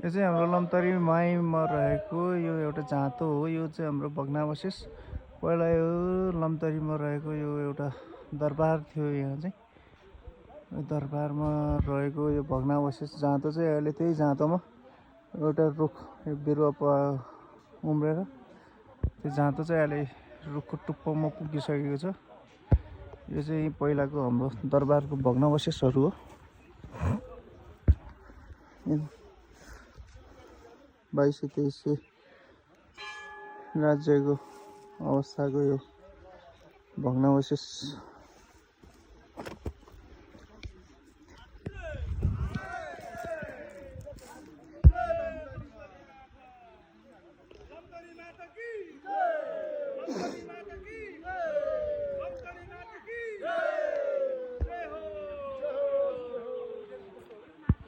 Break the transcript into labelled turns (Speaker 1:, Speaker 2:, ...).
Speaker 1: यो चाहिँ हाम्रो लमतरी माईमा रहेको यो एउटा जाँतो हो। यो चाहिँ हाम्रो भग्नावशेष पहिला यो लमतरीमा रहेको यो एउटा दरबार थियो। यहाँ चाहिँ दरबारमा रहेको यो भग्नावशेष जाँतो चाहिँ अहिले त्यही जाँतोमा एउटा रुख बिरुवा उम्रेर त्यो जाँतो चाहिँ अहिले रुखको टुप्पोमा पुगिसकेको छ। यो चाहिँ पहिलाको हाम्रो दरबारको भग्नावशेषहरू हो। 2200-2300 राज्यको अवस्थाको यो भग्नावशेष